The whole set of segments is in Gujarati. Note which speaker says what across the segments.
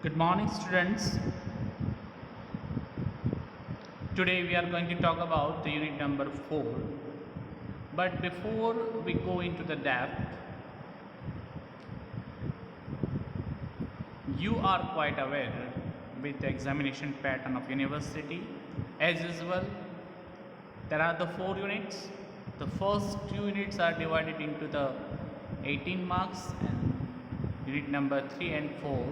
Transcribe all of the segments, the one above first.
Speaker 1: Good morning, students. Today we are going to talk about the unit number 4. But before we go into the depth, you are quite aware with the examination pattern of university. As usual, there are the 4 units. The first 2 units are divided into the 18 marks, and unit number 3 and 4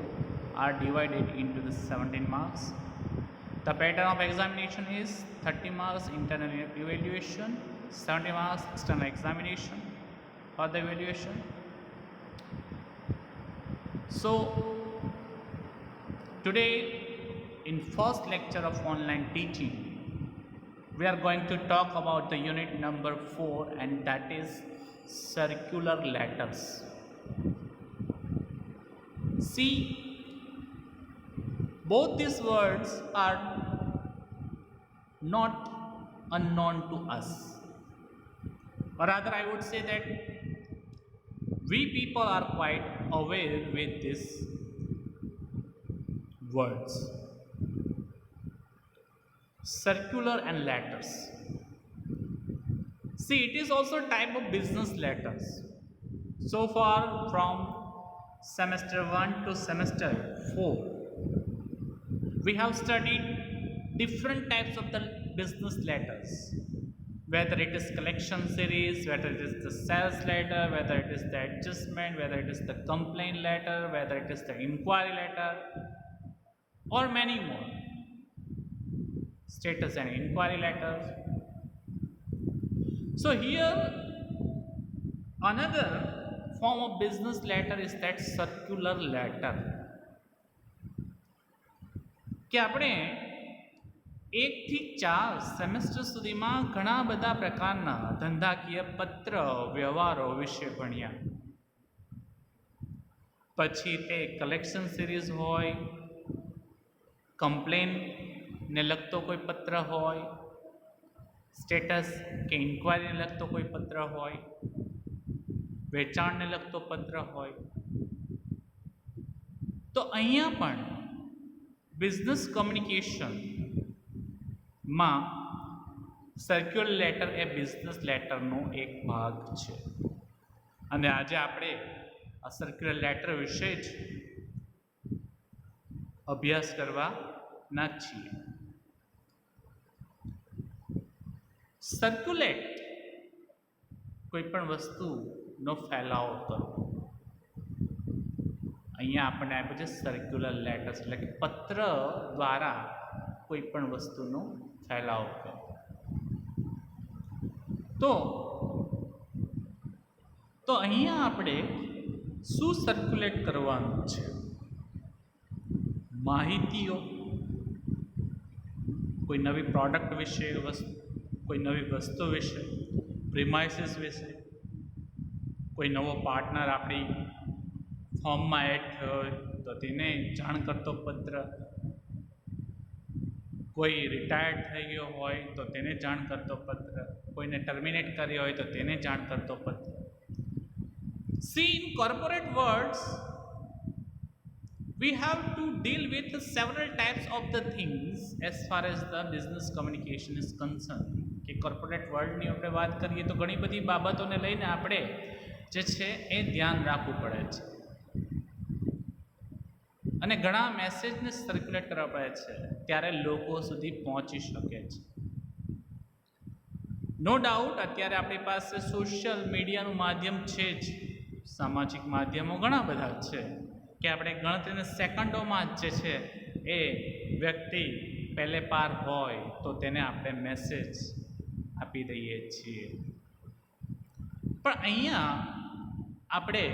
Speaker 1: are divided into the 17 marks. The pattern of examination is 30 marks internal evaluation, 70 marks external examination for the evaluation. So today in first lecture of online teaching, we are going to talk about the unit number 4, and that is circular letters. See, both these words are not unknown to us, or rather I would say that we people are quite aware with these words, circular and letters. See, it is also a type of business letters. So far from semester 1 to semester 4, we have studied different types of the business letters, whether it is collection series, whether it is the sales letter, whether it is the adjustment, whether it is the complaint letter, whether it is the inquiry letter, or many more, status and inquiry letters. So here another form of business letter is that circular letter, કે આપણે 1 થી 4 સેમેસ્ટર સુધીમાં ઘણા બધા પ્રકારના ધંધાકીય પત્ર વ્યવહારો વિશે ભણ્યા. પછી તે કલેક્શન સિરીઝ હોય, કમ્પ્લેનને લગતો કોઈ પત્ર હોય, સ્ટેટસ કે ઇન્ક્વાયરીને લગતો કોઈ પત્ર હોય, વેચાણને લગતો પત્ર હોય. તો અહીંયા પણ બિઝનેસ કમ્યુનિકેશનમાં સર્ક્યુલર લેટર એ બિઝનેસ લેટરનો એક ભાગ છે, અને આજે આપણે આ સર્ક્યુલર લેટર વિશે જ અભ્યાસ કરવાના છીએ. સર્ક્યુલેટ કોઈ પણ વસ્તુનો ફેલાવો કરવો. અહીંયા આપણને આપ્યું છે સર્ક્યુલર લેટર્સ, એટલે કે પત્ર દ્વારા કોઈ પણ વસ્તુનો ફેલાવો કરવો. તો અહીંયા આપણે શું સર્ક્યુલેટ કરવાનું છે? માહિતીઓ, કોઈ નવી પ્રોડક્ટ વિશે, કોઈ નવી વસ્તુ વિશે, પ્રિમાઇસીસ વિશે, કોઈ નવો પાર્ટનર આપણી ફોર્મમાં એડ થયો હોય તો તેને જાણ કરતો પત્ર, કોઈ રિટાયર્ડ થઈ ગયો હોય તો તેને જાણ કરતો પત્ર, કોઈને ટર્મિનેટ કર્યો હોય તો તેને જાણ કરતો પત્ર. See, in corporate words, we have to deal with several types of the things as far as the business communication is concerned. કે કોર્પોરેટ વર્લ્ડની આપણે વાત કરીએ તો ઘણી બધી બાબતોને લઈને આપણે જે છે એ ધ્યાન રાખવું પડે છે, અને ઘણા મેસેજને સર્ક્યુલેટ કરવા પડે છે, ત્યારે લોકો સુધી પહોંચી શકે છે. નો ડાઉટ અત્યારે આપણી પાસે સોશિયલ મીડિયાનું માધ્યમ છે જ, સામાજિક માધ્યમો ઘણા બધા છે કે આપણે ગણતરીના સેકન્ડોમાં જ જે છે એ વ્યક્તિ પહેલે પાર હોય તો તેને આપણે મેસેજ આપી દઈએ છીએ. પણ અહીંયા આપણે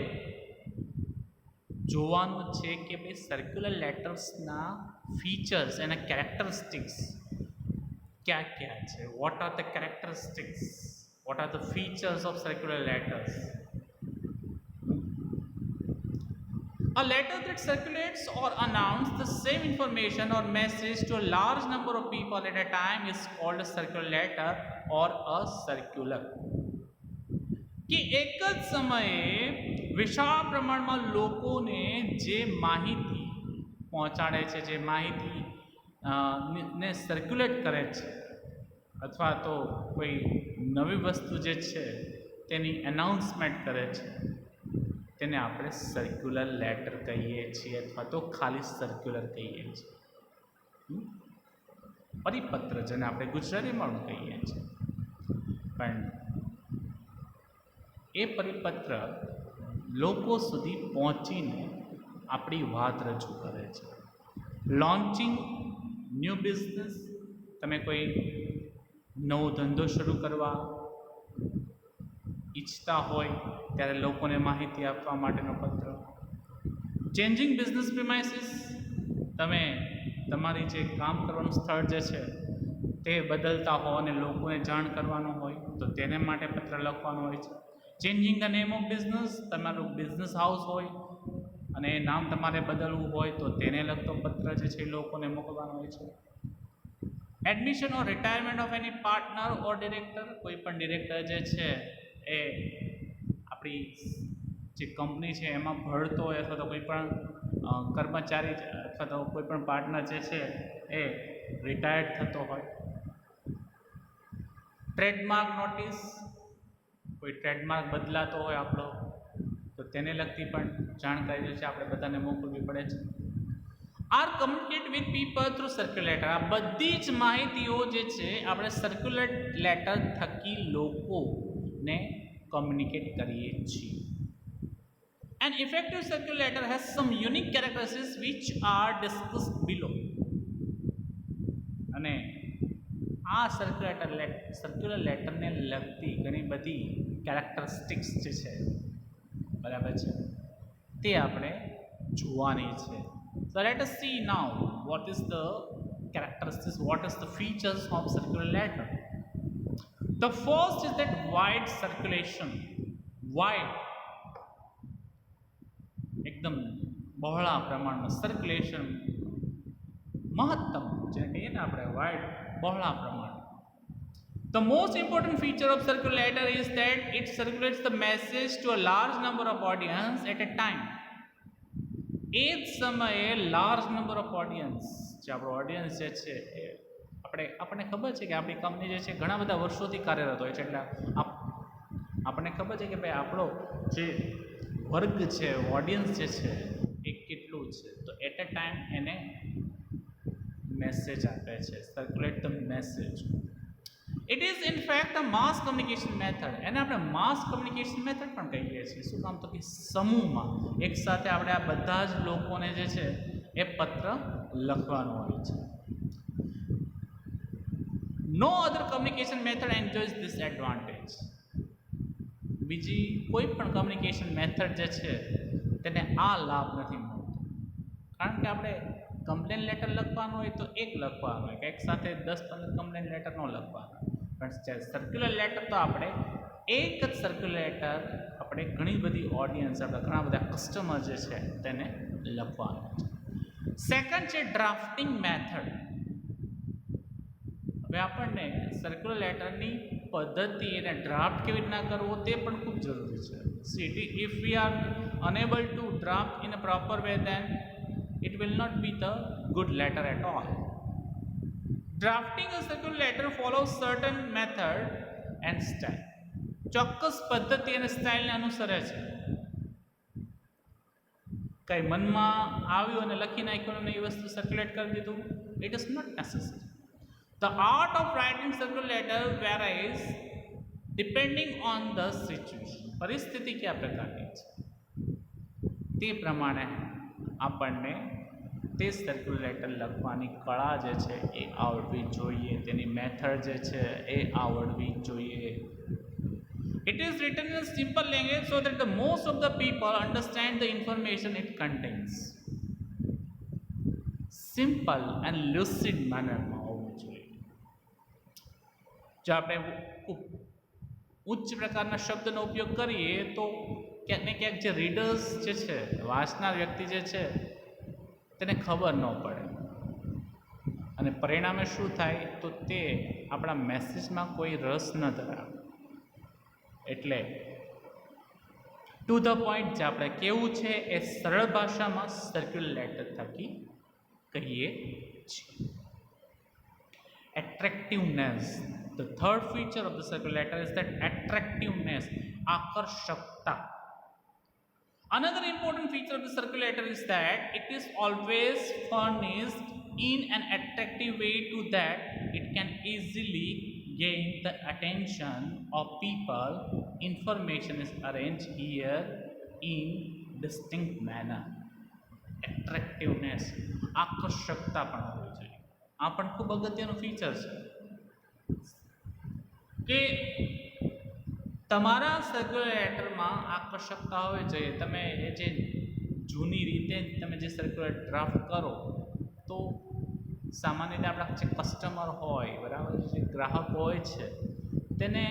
Speaker 1: જોવાનું છે કે ભાઈ સર્ક્યુલર લેટર્સના ફીચર્સ, એના કેરેક્ટરિસ્ટિક્સ ક્યાં ક્યાં છે. What are the characteristics, what are the features of circular letters? A letter that circulates or announces the same information or message to a large number of people at a time is called a circular letter or a circular. કે એક જ સમયે વિશાળ પ્રમાણમાં લોકોને જે માહિતી પહોંચાડે છે, જે માહિતી ને સર્ક્યુલેટ કરે છે, અથવા તો કોઈ નવી વસ્તુ જે છે તેની એનાઉન્સમેન્ટ કરે છે, તેને આપણે સર્ક્યુલર લેટર કહીએ છીએ, અથવા તો ખાલી સર્ક્યુલર કહીએ છીએ. પરિપત્ર જેને આપણે ગુજરાતીમાં કહીએ છીએ. પણ એ પરિપત્ર લોકો સુધી પહોંચીને આપણી વાત રજૂ કરે છે. લોન્ચિંગ ન્યૂ બિઝનેસ, તમે કોઈ નવો ધંધો શરૂ કરવા ઈચ્છતા હોય ત્યારે લોકોને માહિતી આપવા માટેનો પત્ર. ચેન્જિંગ બિઝનેસ પ્રિમાઇસીસ, તમે તમારી જે કામ કરવાનું સ્થળ જે છે તે બદલતા હો અને લોકોને જાણ કરવાનું હોય તો તેને માટે પત્ર લખવાનો હોય છે. Changing the name of business, તમારું બિઝનેસ હાઉસ હોય અને એ નામ તમારે બદલવું હોય તો તેને લગતો પત્ર જે છે એ લોકોને મોકલવાનો હોય છે. Admission or retirement of any partner or director, કોઈ પણ ડિરેક્ટર જે છે એ આપણી જે કંપની છે એમાં ભળતો હોય, અથવા તો કોઈ પણ કર્મચારી અથવા તો કોઈ પણ પાર્ટનર જે છે એ રિટાયર્ડ થતો હોય. ટ્રેડમાર્ક નોટિસ, કોઈ ટ્રેડમાર્ક બદલાતો હોય આપણો તો તેને લગતી પણ જાણકારી જે છે આપણે બધાને મોકલવી પડે છે. Are communicate with people through circular letter, આ બધી જ માહિતીઓ જે છે આપણે સર્ક્યુલર લેટર થકી લોકોને કમ્યુનિકેટ કરીએ છીએ. An effective circular letter has some unique characteristics which are discussed below. અને આ સર્ક્યુલર લેટરને લગતી ઘણી બધી કેરેક્ટરિસ્ટિક્સ જે છે, બરાબર છે, તે આપણે જોવાની છે. So let us see now what is the characteristics, what is the features of circular letter. The first is that wide circulation. Wide, એકદમ બહોળા પ્રમાણમાં, સર્ક્યુલેશન મહત્તમ, જેને કહીએ ને આપણે વાઇડ, બહોળા પ્રમાણ. The most important feature of circular letter is that it circulates the message to a large number of audience at a time. એ જ સમયે લાર્જ નંબર ઓફ ઓડિયન્સ, જે આપણો ઓડિયન્સ જે છે એ આપણને ખબર છે કે આપણી કંપની જે છે ઘણા બધા વર્ષોથી કાર્યરત હોય છે, એટલે આપણને ખબર છે કે ભાઈ આપણો જે વર્ગ છે, ઓડિયન્સ જે છે એ કેટલું છે, તો એટ અ ટાઈમ એને મેસેજ આપે છે, circulate the message. It is in fact a mass communication method, એને આપણે માસ કમ્યુનિકેશન મેથડ પણ કહીએ છીએ. શું કામ? તો કે સમૂહમાં એકસાથે આપણે આ બધા જ લોકોને જે છે એ પત્ર લખવાનો હોય છે. નો અધર કમ્યુનિકેશન મેથડ એન્જોયસ ધીસ એડવાન્ટેજ. બીજી કોઈ પણ કમ્યુનિકેશન મેથડ જે છે તેને આ લાભ નથી મળતો, કારણ કે આપણે કમ્પ્લેન લેટર લખવાનું હોય તો એક લખવાનું હોય, કે એક સાથે 10-15 કમ્પ્લેન લેટર ન લખવાનું. પણ સર્ક્યુલર લેટર તો આપણે એક જ સર્ક્યુલર લેટર આપણે ઘણી બધી ઓડિયન્સ, આપણે ઘણા બધા કસ્ટમર જે છે તેને લખવાનું છે. સેકન્ડ છે ડ્રાફ્ટિંગ મેથડ. હવે આપણને સર્ક્યુલર લેટરની પદ્ધતિ અને ડ્રાફ્ટ કેવી રીતના કરવો તે પણ ખૂબ જરૂરી છે. See, if we are unable to draft in a proper way, then it will not be the good letter at all. Drafting a circular letter follows certain method and style. ચોક્કસ પદ્ધતિ અને સ્ટાઇલને અનુસરે છે. કઈ મનમાં આવ્યું અને લખી નાખ્યું અને એ વસ્તુ સર્ક્યુલેટ કરી દીધું, it is not necessary. The art of writing circular letter varies depending on the situation. પરિસ્થિતિ કયા પ્રકારની છે તે પ્રમાણે આપણને તે સર્ક્યુલર લેટર લખવાની કળા જે છે એ આવડવી જોઈએ, તેની મેથડ જે છે એ આવડવી જોઈએ. It is written in a simple language so that the most of the people understand the information it contains. Simple and lucid mannerમાં હોવું જોઈએ. જો આપણે ઉચ્ચ પ્રકારના શબ્દનો ઉપયોગ કરીએ તો ક્યાંક ને ક્યાંક જે રીડર્સ જે છે, વાંચનાર વ્યક્તિ જે છે તેને ખબર ન પડે, અને પરિણામે શું થાય તો તે આપણા મેસેજમાં કોઈ રસ ન ધરાવે. એટલે ટુ ધ પોઈન્ટ જે આપણે કેવું છે એ સરળ ભાષામાં સર્ક્યુલર લેટર થકી કહીએ છીએ. Attractiveness. The third feature of the circular letter is that attractiveness, આકર્ષકતા. Another important feature of the circular letter is that it is always furnished in an attractive way to that it can easily gain the attention of people. Information is arranged here in distinct manner. Attractiveness, આકર્ષકતા પણ હોવી જોઈએ. આ પણ ખૂબ અગત્યનું ફીચર છે કે તમારા સર્ક્યુલર લેટરમાં આકર્ષકતા હોવી જોઈએ. તમે એ જે જૂની રીતે તમે જે સર્ક્યુલર ડ્રાફ્ટ કરો તો સામાન્ય રીતે આપણા જે કસ્ટમર હોય, બરાબર, જે ગ્રાહક હોય છે તેને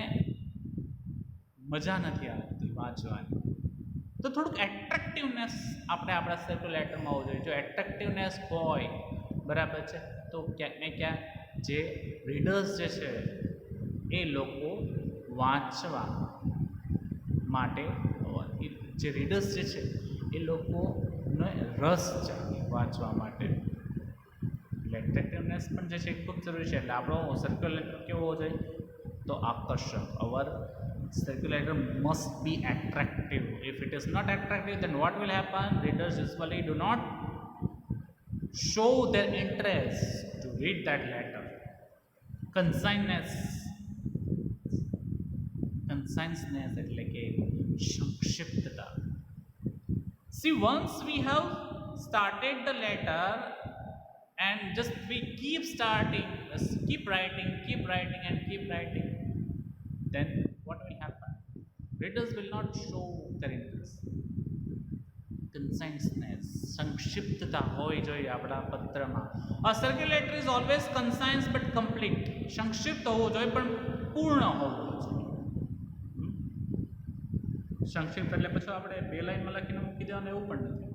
Speaker 1: મજા નથી આવતી વાંચવાની. તો થોડુંક એટ્રેક્ટિવનેસ આપણે આપણા સર્ક્યુલર લેટરમાં હોવું જોઈએ. જો એટ્રેક્ટિવનેસ હોય, બરાબર છે, તો ક્યાંક ને ક્યાંક જે રીડર્સ જે છે એ લોકો વાંચવા માટે, જે રીડર્સ જે છે એ લોકોને રસ જાગે વાંચવા માટે. એટલે એટ્રેક્ટિવનેસ પણ જે છે એ ખૂબ જરૂરી છે. એટલે આપણો સર્ક્યુલર લેટર કેવો હોવો જોઈએ? તો આકર્ષક. અવર circular letter must be attractive. If it is not attractive, then what will happen? Readers usually do not show their interest to read that letter. Conciseness એટલે કે સંક્ષિપ્તતા. See, once we have started the letter and just we keep starting, just keep writing and keep writing, then what will happen? Readers will not show their interest. Conciseness, સંક્ષિપ્તતા હોવી જોઈએ આપણા પત્રમાં. A circular letter is always concise but complete. સંક્ષિપ્ત હોવું જોઈએ પણ પૂર્ણ હોવું જોઈએ. સંક્ષિપ્ત એટલે પછી આપણે 2 લાઈનમાં લખીને મૂકી દેવાનું એવું પણ નથી.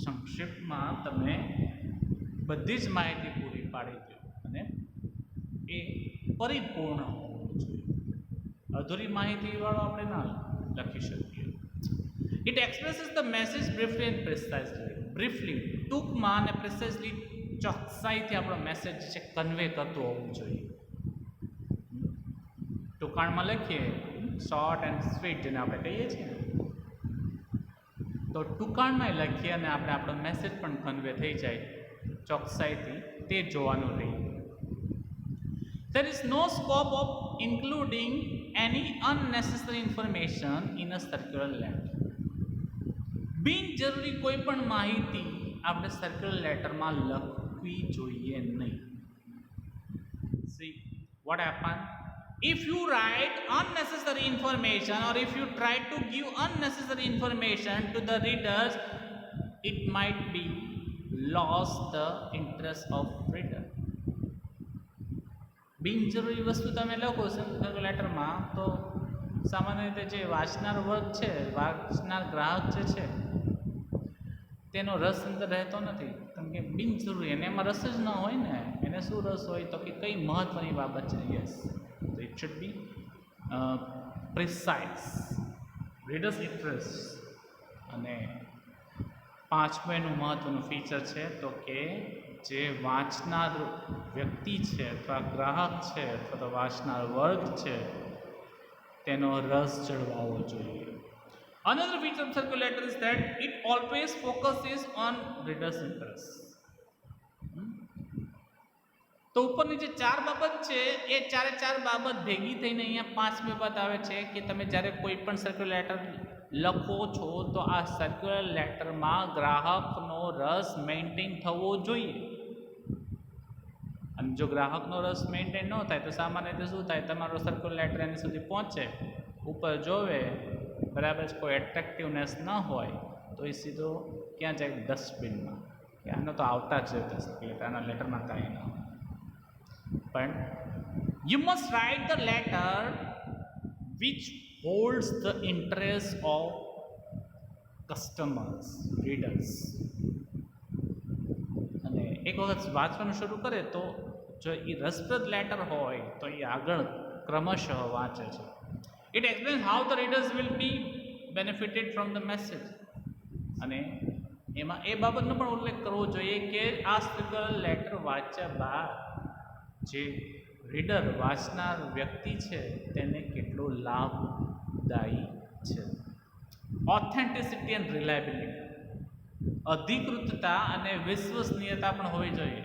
Speaker 1: સંક્ષિપ્તમાં તમે બધી જ માહિતી પૂરી પાડી દો અને એ પરિપૂર્ણ હોવું જોઈએ. અધૂરી માહિતીવાળો આપણે ના લખી શકીએ. It expresses the message briefly and precisely. Briefly, ટૂંકમાં અને પ્રિસાઇઝલી, ચોકસાઈથી આપણો મેસેજ જે છે કન્વે કરતો હોવું જોઈએ. ટૂંકાણમાં લખીએ, શોર્ટ એન્ડ સ્વીટ જેને આપણે કહીએ છીએ, તો ટૂંકાણમાં લખીએ અને આપણે આપણો મેસેજ પણ કન્વે થઈ જાય ચોકસાઈથી, તે જોવાનું રહે. There is no scope of including any unnecessary information in a circular letter. બિનજરૂરી કોઈ પણ માહિતી આપણે સર્ક્યુલર લેટરમાં લખવી જોઈએ નહીં. See what happen? If you write unnecessary information or if you try to give unnecessary information to the readers, it might be lost the interest of reader. બિનજરૂરી વસ્તુ તમે લખો સર્ક્યુલર લેટરમાં તો સામાન્ય રીતે જે વાંચનાર વર્ગ છે, વાંચનાર ગ્રાહક જે છે તેનો રસ અંદર રહેતો નથી. કેમ કે બિનજરૂરી, એને એમાં રસ જ ન હોય ને. એને શું રસ હોય તો કે કઈ મહત્ત્વની બાબત છે. યસ, તો it should be precise, readers interest. અને 5મું એનું મહત્ત્વનું ફીચર છે તો કે જે વાંચનાર વ્યક્તિ છે અથવા ગ્રાહક છે અથવા તો વાંચનાર વર્ગ છે તેનો રસ જળવાવો જોઈએ. Another feature of circular letter is that it always focuses on reader's interest. તો ઉપરની જે 4 બાબત છે એ 4 બાબત ભેગી થઈને અહીંયા 5મી બાબત આવે છે કે તમે જ્યારે કોઈ પણ સર્ક્યુલર લેટર લખો છો તો આ સર્ક્યુલર લેટરમાં ગ્રાહકનો રસ મેન્ટેન થવો જોઈએ. અને જો ગ્રાહકનો રસ મેન્ટેન ન થાય તો સામાન્ય રીતે શું થાય? તમારો સર્ક્યુલર લેટર એની સુધી પહોંચે, ઉપર જોવે, બરાબર છે, કોઈ એટ્રેક્ટિવનેસ ન હોય તો એ સીધો ક્યાં જાય? ડસ્ટબિનમાં. કે આનો તો આવતા જ રહેતા સર્ક્યુલર, આના લેટરમાં કાંઈ ન હોય. પણ you must write the letter which holds the interest of customers, readers. અને એક વખત વાંચવાનું શરૂ કરે તો જો એ રસપ્રદ લેટર હોય તો એ આગળ ક્રમશઃ વાંચે છે. It explains how the readers will be benefited from the message. અને એમાં એ બાબતનો પણ ઉલ્લેખ કરવો જોઈએ કે આ સર્ક્યુલર લેટર વાંચ્યા બાદ જે રીડર વાંચનાર વ્યક્તિ છે તેને કેટલો લાભદાયી છે. ઓથેન્ટિસિટી એન્ડ રિલાયબિલિટી, અધિકૃતતા અને વિશ્વસનીયતા પણ હોવી જોઈએ.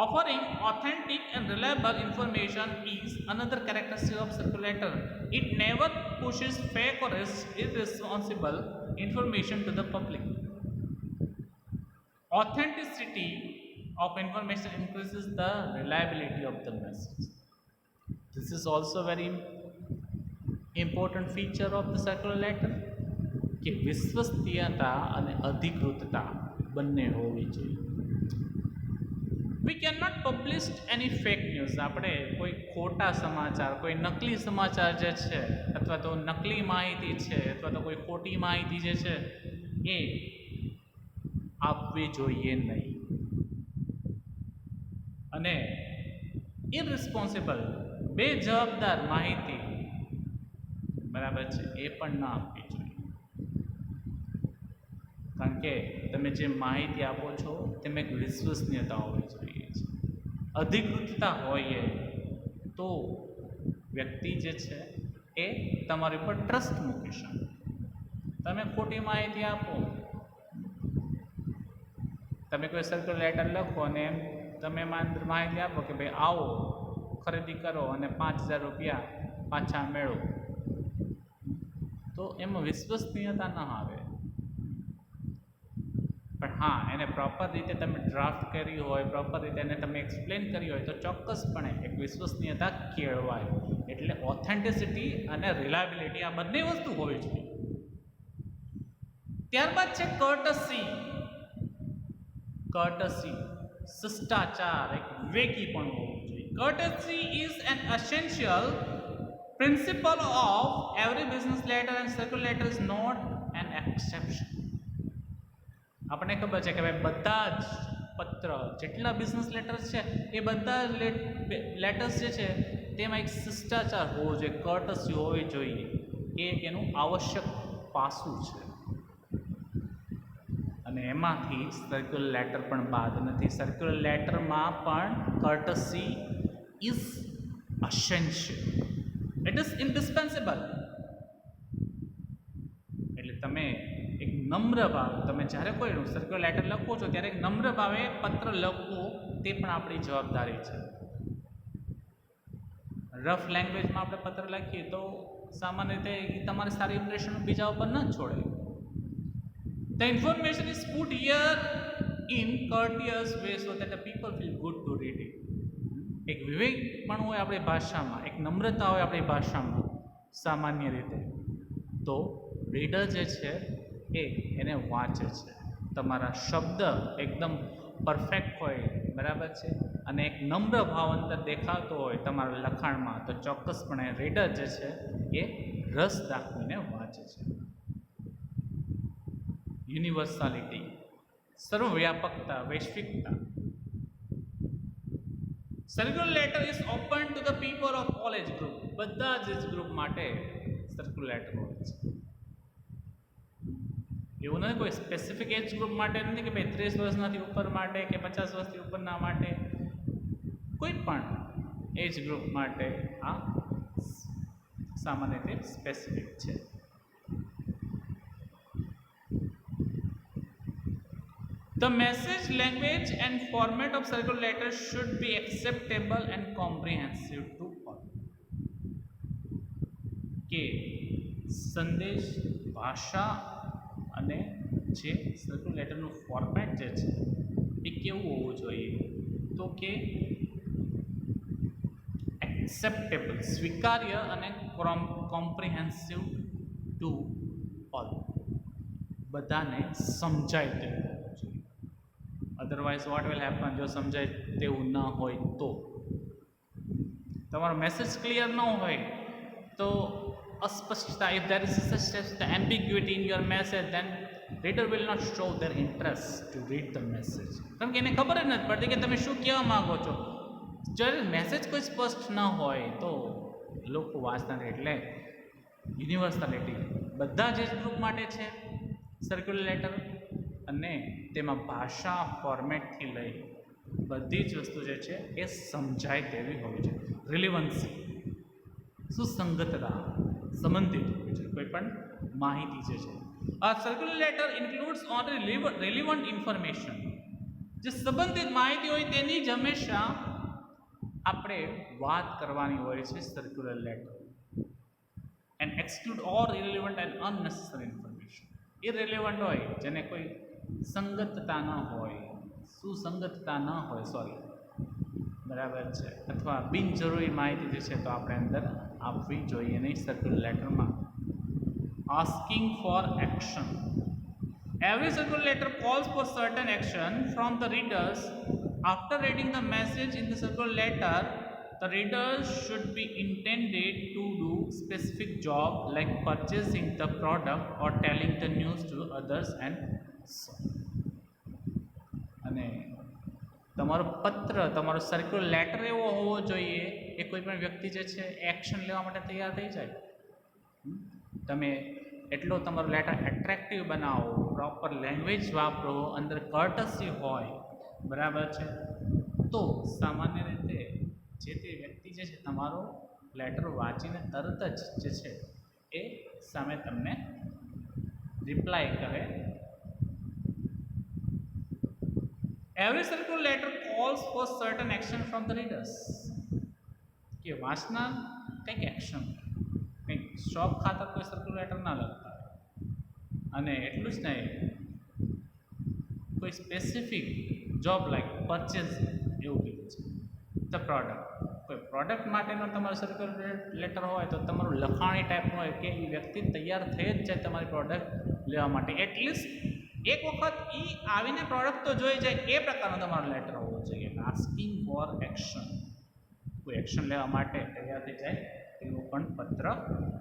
Speaker 1: Offering authentic and reliable information is another characteristic of circular letter. It never pushes fake or irresponsible information to the public. Authenticity of information increases the reliability of the message. This is also very important feature of the circular letter કે વિશ્વસનીયતા અને અધિકૃતતા બંને હોવી જોઈએ. We can not publish any fake news. આપણે કોઈ ખોટા સમાચાર, કોઈ નકલી સમાચાર જે છે અથવા તો નકલી માહિતી છે અથવા તો કોઈ ખોટી માહિતી જે છે એ આપવી જોઈએ નહીં. અને ઇરરિસ્પોન્સિબલ, બેજવાબદાર માહિતી બરાબર છે એ પણ ના આપવી જોઈએ. કારણ કે તમે જે માહિતી આપો છો તેમાં એક વિશ્વસનીયતા હોવી જોઈએ છે. અધિકૃતતા હોય તો વ્યક્તિ જે છે એ તમારી ઉપર ટ્રસ્ટ મૂકી શકે. તમે ખોટી માહિતી આપો, તમે કોઈ સર્ક્યુલર લેટર લખો અને એમ તમે માહિતી આપો કે ભાઈ આવો ખરીદી કરો અને 5,000 રૂપિયા પાછા મેળવો, તો એમાં વિશ્વસનીયતા ન આવે. પણ હા, એને પ્રોપર રીતે તમે ડ્રાફ્ટ કરી હોય, પ્રોપર રીતે એને તમે એક્સપ્લેન કરી હોય તો ચોક્કસપણે એક વિશ્વસનીયતા કેળવાય. એટલે ઓથેન્ટિસિટી અને રિલાયબિલિટી આ બંને વસ્તુ હોવી જોઈએ. ત્યારબાદ છે કર્ટસી. કર્ટસી, શિષ્ટાચાર, એક વિવેકી પણ હોવું જોઈએ. Courtesy is an essential principle of every business letter and circular letter is not an exception. આપણને ખબર છે કે ભાઈ બધા જ પત્ર, જેટલા બિઝનેસ લેટર્સ છે એ બધા લેટર્સ જે છે તેમાં એક શિષ્ટાચાર હોવો જોઈએ, કર્ટસી હોવી જોઈએ. એ એનું આવશ્યક પાસું છે. અને એમાંથી સર્ક્યુલર લેટર પણ બાદ નથી. સર્ક્યુલર લેટરમાં પણ કર્ટસી ઇઝ અસેન્શિયલ, ઇટ ઇઝ ઇન્ડિસ્પેન્સિબલ. એટલે તમે એક નમ્ર ભાવ, તમે જ્યારે કોઈ સર્ક્યુલર લેટર લખો છો ત્યારે એક નમ્ર ભાવે પત્ર લખવું તે પણ આપણી જવાબદારી છે. રફ લેંગ્વેજમાં આપણે પત્ર લખીએ તો સામાન્ય રીતે એ તમારી સારી ઇમ્પ્રેશન બીજા ઉપર ન છોડે. The information is put here in courteous way so that the people feel good to read it. એક વિવેક પણ હોય આપણી ભાષામાં, એક નમ્રતા હોય આપણી ભાષામાં સામાન્ય રીતે, તો રીડર જે છે એને વાંચે છે. તમારા શબ્દ એકદમ પરફેક્ટ હોય, બરાબર છે, અને એક નમ્ર ભાવ અંદર દેખાતો હોય તમારા લખાણમાં, તો ચોક્કસપણે રીડર જે છે એ રસ દાખવીને વાંચે છે. યુનિવર્સાલિટી, સર્વવ્યાપકતા, વૈશ્વિકતા. Circular letter is open to the people of all age group. બધા જ એજ ગ્રુપ માટે સર્ક્યુલર લેટર હોય છે. એવું નથી કોઈ સ્પેસિફિક એજ ગ્રુપ માટે નથી કે ભાઈ 30 વર્ષનાથી ઉપર માટે કે 50 વર્ષથી ઉપરના માટે. કોઈ પણ એજ ગ્રુપ માટે આ સામાન્ય રીતે સ્પેસિફિક છે. The message, language and format of circular letter should be acceptable and comprehensive to all. કે સંદેશ, ભાષા અને જે સર્ક્યુલર લેટરનું ફોર્મેટ જે છે એ કેવું હોવું જોઈએ? તો કે એક્સેપ્ટેબલ, સ્વીકાર્ય અને કોમ્પ્રિહેન્સિવ ટુ ઓલ, બધાને સમજાય તેવું હોવું જોઈએ. અધરવાઇઝ વોટ વિલ હેપન, જો સમજાય તેવું ન હોય તો તમારો મેસેજ ક્લિયર ન હોય તો અસ્પષ્ટતા, if there is such the ambiguity in your message, then reader will not show their interest to read the message. કારણ કે એને ખબર જ નથી પડતી કે તમે શું કહેવા માગો છો. જ્યારે મેસેજ કોઈ સ્પષ્ટ ન હોય તો લોકો વાંચતા નથી. એટલે યુનિવર્સાલિટી બધા જ એજ ગ્રુપ માટે છે, સર્ક્યુલર લેટર અને તેમાં ભાષા ફોર્મેટથી લઈ બધી જ વસ્તુ જે છે એ સમજાય તેવી હોવી જોઈએ. રિલિવન્સી, સુસંગતતા, સંબંધિત હોવી જોઈએ કોઈ પણ માહિતી જે છે. આ circular letter includes only relevant information. જે સંબંધિત માહિતી હોય તેની જ હંમેશા આપણે વાત કરવાની હોય છે circular letter. And exclude all irrelevant and unnecessary information. Irrelevant હોય જેને કોઈ સંગતતા ન હોય, સુસંગતતા ન હોય, સોરી, બરાબર છે, અથવા બિનજરૂરી માહિતી જે છે તો આપણે અંદર આપવી જોઈએ નહીં સર્ક્યુલર લેટરમાં. Asking for action. Every circular letter calls for certain action from the readers. After reading the message in the circular letter, the readers should be intended to do specific job like purchasing the product or telling the news to others and so. અને તમારો પત્ર, તમારો સર્ક્યુલર લેટર એવો હોવો જોઈએ એ કોઈ પણ વ્યક્તિ જે છે એક્શન લેવા માટે તૈયાર થઈ જાય. તમે એટલો તમારો લેટર એટ્રેક્ટિવ બનાવો, પ્રોપર લેંગ્વેજ વાપરો, અંદર કર્ટસી હોય, બરાબર છે, તો સામાન્ય રીતે જે તે વ્યક્તિ જે છે તમારો લેટર વાંચીને તરત જ જે છે એ સામે તમને રિપ્લાય કરે. Every circular letter calls for certain action from the readers. કે વાંચનાર કંઈક એક્શન, કંઈક શોખ ખાતર કોઈ સર્ક્યુલર લેટર ના લખતા હોય. અને એટલું જ નહીં, કોઈ સ્પેસિફિક જોબ લાઈક પરચેઝ એવું કીધું છે. ધ પ્રોડક્ટ, કોઈ પ્રોડક્ટ માટેનો તમારો સર્ક્યુલર લેટર હોય તો તમારું લખાણી ટાઈપનું હોય કે એ વ્યક્તિ તૈયાર થઈ જ જાય તમારી પ્રોડક્ટ લેવા માટે. એટલીસ્ટ એક વખત એ આવીને પ્રોડક્ટ તો જોઈ જાય એ પ્રકારનો તમારો લેટર હોવો જોઈએ. આસ્કિંગ ફોર એક્શન, કોઈ એક્શન લેવા માટે તૈયાર થઈ જાય એવો પણ પત્ર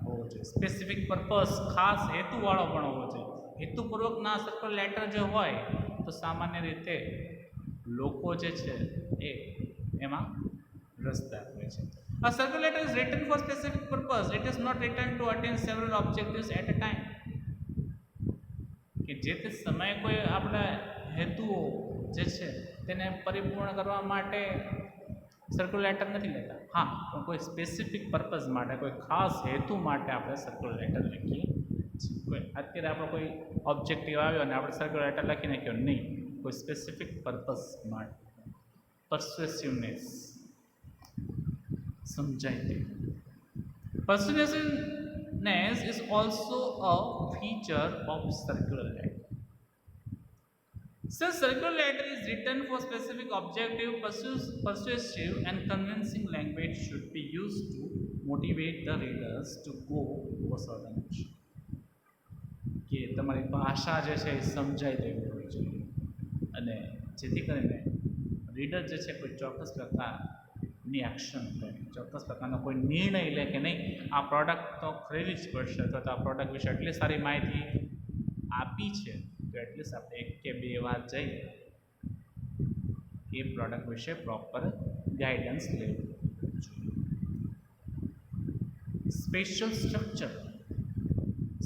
Speaker 1: હોવો જોઈએ. સ્પેસિફિક પર્પઝ, ખાસ હેતુવાળો પણ હોવો જોઈએ. હેતુપૂર્વકના સર્ક્યુલર લેટર જો હોય તો સામાન્ય રીતે લોકો જે છે એ એમાં રસ દાખવે છે. A circular letter is written for specific purpose. It is not written to attain several objectives at a time. કે જે તે સમયે કોઈ આપણા હેતુઓ જે છે તેને પરિપૂર્ણ કરવા માટે સર્ક્યુલર લેટર નથી લેતા. હા, પણ કોઈ સ્પેસિફિક પર્પઝ માટે, કોઈ ખાસ હેતુ માટે આપણે સર્ક્યુલર લેટર લખીએ છીએ. કોઈ અત્યારે આપણો કોઈ ઓબ્જેક્ટિવ આવ્યો અને આપણે સર્ક્યુલર લેટર લખી નાખ્યો નહીં, કોઈ સ્પેસિફિક પર્પઝ માટે. પર્સ્યુએસિવનેસ, સમજાય તે. Persuasiveness is also a feature of circular letter. Since circular letter is written for specific objective, persuasive and convincing language should be used to motivate the readers to go for certain action. કે તમારી ભાષા જે છે એ સમજાય તેવી હોવી જોઈએ અને જેથી કરીને રીડર જે છે કોઈ ચોક્કસ પ્રકારની એક્શન લે, ચોક્કસ પ્રકારનો કોઈ નિર્ણય લે કે નહીં આ પ્રોડક્ટ તો ખરીદવી જ પડશે, અથવા તો આ પ્રોડક્ટ વિશે એટલી સારી માહિતી આપી છે તો એટલીસ્ટ આપણે એક કે બે વાર જઈએ એ પ્રોડક્ટ વિશે પ્રોપર ગાઈડન્સ લેવું જોઈએ. Special structure.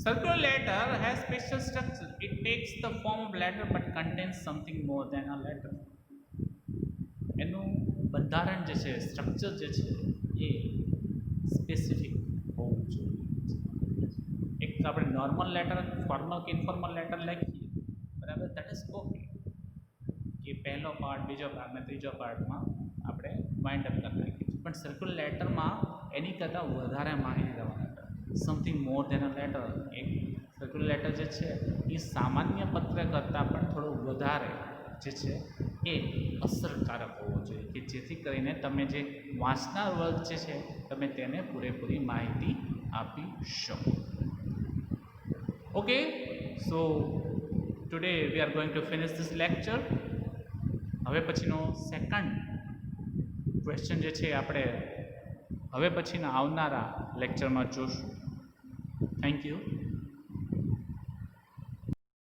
Speaker 1: Circular letter has special structure. It takes the form of letter but contains something more than a letter. એનું બંધારણ જે છે, સ્ટ્રક્ચર જે છે એ સ્પેસિફિક હોવું જોઈએ. એક તો આપણે નોર્મલ લેટર, ફોર્મલ કે ઇન્ફોર્મલ લેટર લખીએ, બરાબર, દેટ ઇઝ ઓકે, કે પહેલો પાર્ટ, બીજો પાર્ટ અને ત્રીજો પાર્ટમાં આપણે વાઇન્ડ અપ કરી નાખીએ. પણ સર્ક્યુલર લેટરમાં એની કરતાં વધારે માહિતી દેવાના, something more than a letter. એક સર્ક્યુલર લેટર જે છે એ સામાન્ય પત્ર કરતાં પણ થોડું વધારે જે છે એ અસરકારક હોવો જોઈએ કે જેથી કરીને તમે જે વાંચનાર વર્ગ જે છે તમે તેને પૂરેપૂરી માહિતી આપી શકો. Okay, so today we are going to finish this lecture. હવે પછીનો સેકન્ડ ક્વેશ્ચન જે છે આપણે હવે પછીના આવનારા લેક્ચરમાં જોશું. Thank you.